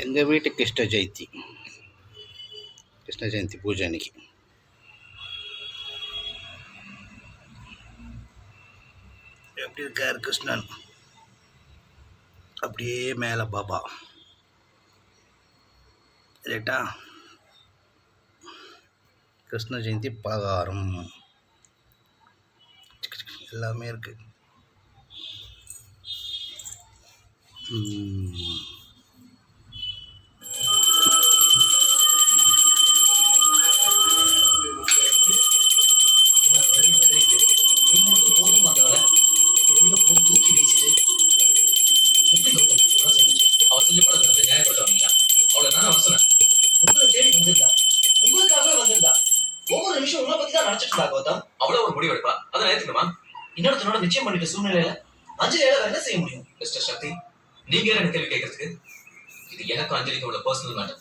எங்கள் வீட்டு கிருஷ்ண ஜெயந்தி பூஜை அன்னைக்கு எப்படி இருக்கார் கிருஷ்ணன், அப்படியே மேலே பாபா ரைட்டா. கிருஷ்ண ஜெயந்தி பலகாரம் எல்லாமே இருக்குது. ஒவ்வொரு நிமிஷம் உங்களை பத்தி தான் நினைச்சிட்டு இருந்தா கௌதம். அவ்வளவு ஒரு முடிவு எடுப்பா, அதை நினைத்துக்கணுமா? இன்னொருத்தனோட நிச்சயம் பண்ணிட்ட சூழ்நிலையில அஞ்சலியால என்ன செய்ய முடியும்? மிஸ்டர் சக்தி, நீங்க என்ன கேள்வி கேட்கறதுக்கு? இது எனக்கு அஞ்சலிக்கு உள்ள பர்சனல் மேட்டர்.